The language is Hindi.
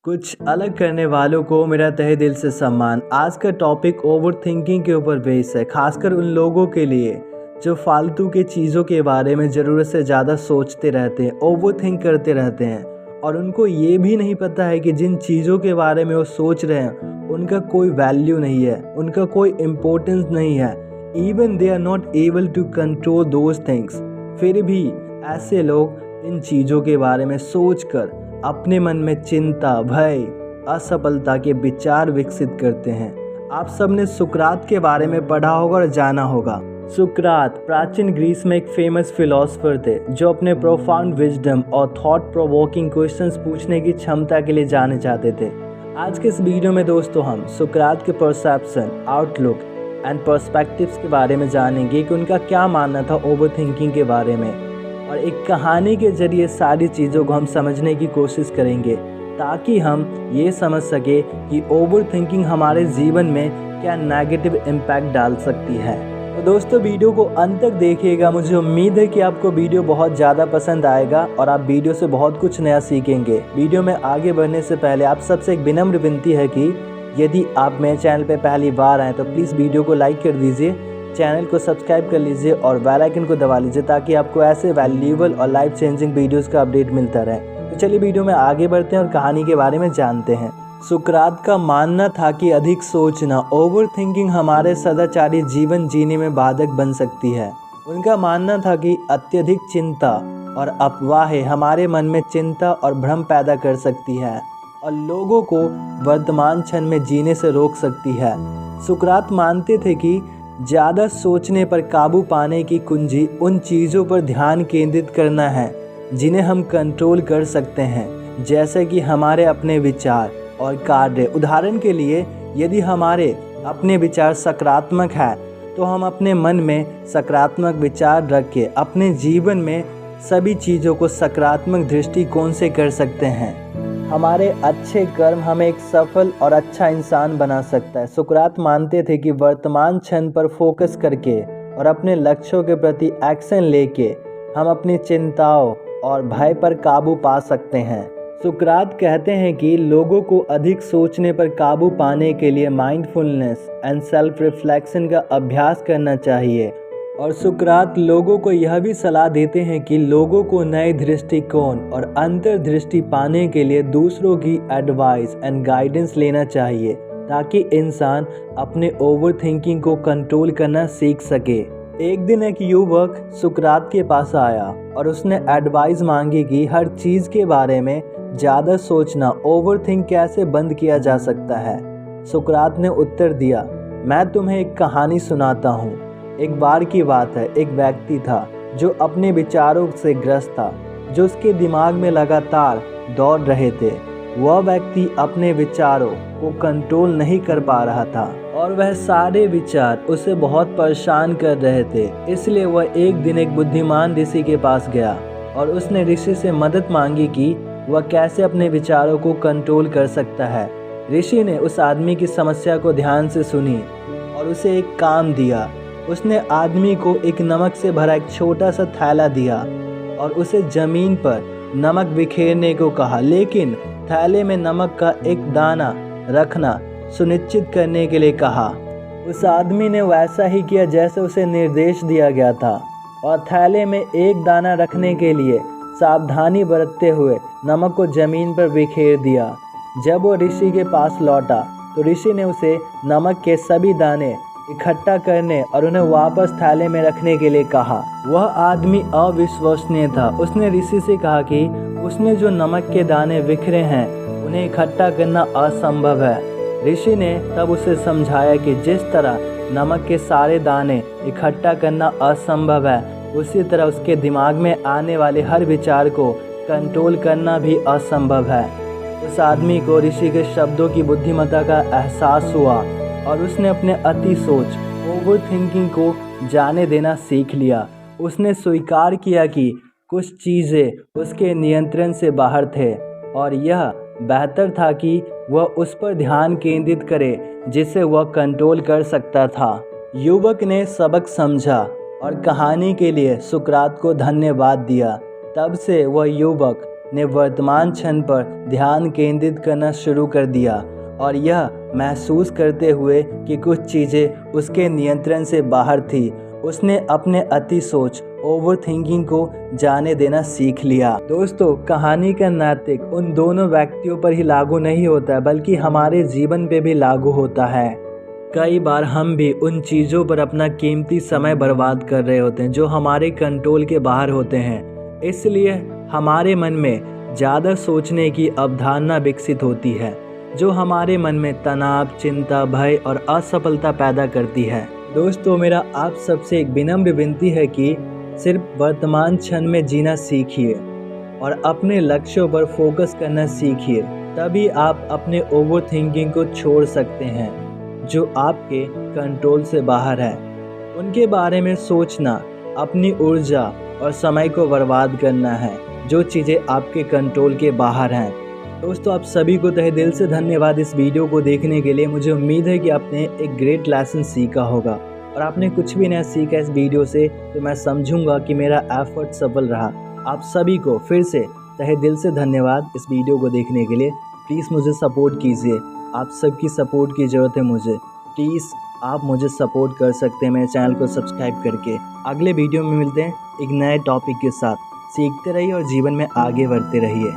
कुछ अलग करने वालों को मेरा तहे दिल से सम्मान। आज का टॉपिक ओवर थिंकिंग के ऊपर बेस है, खासकर उन लोगों के लिए जो फालतू के चीज़ों के बारे में ज़रूरत से ज़्यादा सोचते रहते हैं, ओवर थिंक करते रहते हैं और उनको ये भी नहीं पता है कि जिन चीज़ों के बारे में वो सोच रहे हैं उनका कोई वैल्यू नहीं है, उनका कोई इम्पोर्टेंस नहीं है। Even they are not able to control those things. फिर भी ऐसे लोग इन चीज़ों के बारे में सोचकर अपने मन में चिंता, भय, असफलता के विचार विकसित करते हैं। आप सबने सुकरात के बारे में पढ़ा होगा और जाना होगा। सुकरात प्राचीन ग्रीस में एक फेमस फिलोसोफर थे जो अपने प्रोफाउंड विजडम और थॉट प्रोवोकिंग क्वेश्चंस पूछने की क्षमता के लिए जाने जाते थे। आज के इस वीडियो में दोस्तों हम सुकरात के परसेप्शन, आउटलुक एंड पर्सपेक्टिव्स के बारे में जानेंगे कि उनका क्या मानना था ओवर थिंकिंग के बारे में, और एक कहानी के जरिए सारी चीज़ों को हम समझने की कोशिश करेंगे ताकि हम ये समझ सके कि ओवर थिंकिंग हमारे जीवन में क्या नेगेटिव इम्पैक्ट डाल सकती है। तो दोस्तों वीडियो को अंत तक देखिएगा। मुझे उम्मीद है कि आपको वीडियो बहुत ज़्यादा पसंद आएगा और आप वीडियो से बहुत कुछ नया सीखेंगे। वीडियो में आगे बढ़ने से पहले आप सबसे एक विनम्र विनती है कि यदि आप मेरे चैनल पर पहली बार आएँ तो प्लीज़ वीडियो को लाइक कर दीजिए, चैनल को सब्सक्राइब कर लीजिए और बेल आइकन को दबा लीजिए ताकि आपको ऐसे वैल्यूएबल और लाइफ चेंजिंग वीडियोस का अपडेट मिलता रहे। तो चलिए वीडियो में आगे बढ़ते हैं और कहानी के बारे में जानते हैं। सुकरात का मानना था कि अधिक सोचना, ओवर थिंकिंग हमारे सदाचारी जीवन जीने में बाधक बन सकती है। उनका मानना था कि अत्यधिक चिंता और अफवाहें हमारे मन में चिंता और भ्रम पैदा कर सकती है और लोगों को वर्तमान क्षण में जीने से रोक सकती है। सुकरात मानते थे कि ज़्यादा सोचने पर काबू पाने की कुंजी उन चीज़ों पर ध्यान केंद्रित करना है जिन्हें हम कंट्रोल कर सकते हैं, जैसे कि हमारे अपने विचार और कार्य। उदाहरण के लिए, यदि हमारे अपने विचार सकारात्मक हैं तो हम अपने मन में सकारात्मक विचार रख के अपने जीवन में सभी चीज़ों को सकारात्मक दृष्टिकोण से कर सकते हैं। हमारे अच्छे कर्म हमें एक सफल और अच्छा इंसान बना सकता है। सुकरात मानते थे कि वर्तमान क्षण पर फोकस करके और अपने लक्ष्यों के प्रति एक्शन लेके हम अपनी चिंताओं और भय पर काबू पा सकते हैं। सुकरात कहते हैं कि लोगों को अधिक सोचने पर काबू पाने के लिए माइंडफुलनेस एंड सेल्फ रिफ्लेक्शन का अभ्यास करना चाहिए। और सुकरात लोगों को यह भी सलाह देते हैं कि लोगों को नए दृष्टिकोण और अंतर्दृष्टि पाने के लिए दूसरों की एडवाइस एंड गाइडेंस लेना चाहिए ताकि इंसान अपने ओवर थिंकिंग को कंट्रोल करना सीख सके। एक दिन एक युवक सुकरात के पास आया और उसने एडवाइस मांगी कि हर चीज़ के बारे में ज़्यादा सोचना, ओवर थिंक कैसे बंद किया जा सकता है। सुकरात ने उत्तर दिया, मैं तुम्हें एक कहानी सुनाता हूँ। एक बार की बात है, एक व्यक्ति था जो अपने विचारों से ग्रस्त था, जो उसके दिमाग में लगातार दौड़ रहे थे। वह व्यक्ति अपने विचारों को कंट्रोल नहीं कर पा रहा था और वह सारे विचार उसे बहुत परेशान कर रहे थे। इसलिए वह एक दिन एक बुद्धिमान ऋषि के पास गया और उसने ऋषि से मदद मांगी कि वह कैसे अपने विचारों को कंट्रोल कर सकता है। ऋषि ने उस आदमी की समस्या को ध्यान से सुनी और उसे एक काम दिया। उसने आदमी को एक नमक से भरा एक छोटा सा थैला दिया और उसे ज़मीन पर नमक बिखेरने को कहा, लेकिन थैले में नमक का एक दाना रखना सुनिश्चित करने के लिए कहा। उस आदमी ने वैसा ही किया जैसे उसे निर्देश दिया गया था और थैले में एक दाना रखने के लिए सावधानी बरतते हुए नमक को ज़मीन पर बिखेर दिया। जब वो ऋषि के पास लौटा तो ऋषि ने उसे नमक के सभी दाने इकट्ठा करने और उन्हें वापस थैले में रखने के लिए कहा। वह आदमी अविश्वसनीय था। उसने ऋषि से कहा कि उसने जो नमक के दाने बिखरे हैं उन्हें इकट्ठा करना असंभव है। ऋषि ने तब उसे समझाया कि जिस तरह नमक के सारे दाने इकट्ठा करना असंभव है, उसी तरह उसके दिमाग में आने वाले हर विचार को कंट्रोल करना भी असंभव है। उस आदमी को ऋषि के शब्दों की बुद्धिमत्ता का एहसास हुआ और उसने अपने अति सोच, ओवर थिंकिंग को जाने देना सीख लिया। उसने स्वीकार किया कि कुछ चीज़ें उसके नियंत्रण से बाहर थे और यह बेहतर था कि वह उस पर ध्यान केंद्रित करे जिसे वह कंट्रोल कर सकता था। युवक ने सबक समझा और कहानी के लिए सुकरात को धन्यवाद दिया। तब से वह युवक ने वर्तमान क्षण पर ध्यान केंद्रित करना शुरू कर दिया और यह महसूस करते हुए कि कुछ चीज़ें उसके नियंत्रण से बाहर थी, उसने अपने अति सोच ओवर थिंकिंग को जाने देना सीख लिया। दोस्तों, कहानी का नैतिक उन दोनों व्यक्तियों पर ही लागू नहीं होता बल्कि हमारे जीवन पे भी लागू होता है। कई बार हम भी उन चीज़ों पर अपना कीमती समय बर्बाद कर रहे होते हैं जो हमारे कंट्रोल के बाहर होते हैं। इसलिए हमारे मन में ज़्यादा सोचने की अवधारणा विकसित होती है जो हमारे मन में तनाव, चिंता, भय और असफलता पैदा करती है। दोस्तों, मेरा आप सबसे एक विनम्र विनती है कि सिर्फ वर्तमान क्षण में जीना सीखिए और अपने लक्ष्यों पर फोकस करना सीखिए। तभी आप अपने ओवर थिंकिंग को छोड़ सकते हैं जो आपके कंट्रोल से बाहर है। उनके बारे में सोचना अपनी ऊर्जा और समय को बर्बाद करना है जो चीज़ें आपके कंट्रोल के बाहर हैं। दोस्तों, आप सभी को तहे दिल से धन्यवाद इस वीडियो को देखने के लिए। मुझे उम्मीद है कि आपने एक ग्रेट लेसन सीखा होगा और आपने कुछ भी नया सीखा इस वीडियो से, तो मैं समझूंगा कि मेरा एफर्ट सफल रहा। आप सभी को फिर से तहे दिल से धन्यवाद इस वीडियो को देखने के लिए। प्लीज़ मुझे सपोर्ट कीजिए, आप सबकी सपोर्ट की ज़रूरत है मुझे। प्लीज़ आप मुझे सपोर्ट कर सकते हैं मेरे चैनल को सब्सक्राइब करके। अगले वीडियो में मिलते हैं एक नए टॉपिक के साथ। सीखते रहिए और जीवन में आगे बढ़ते रहिए।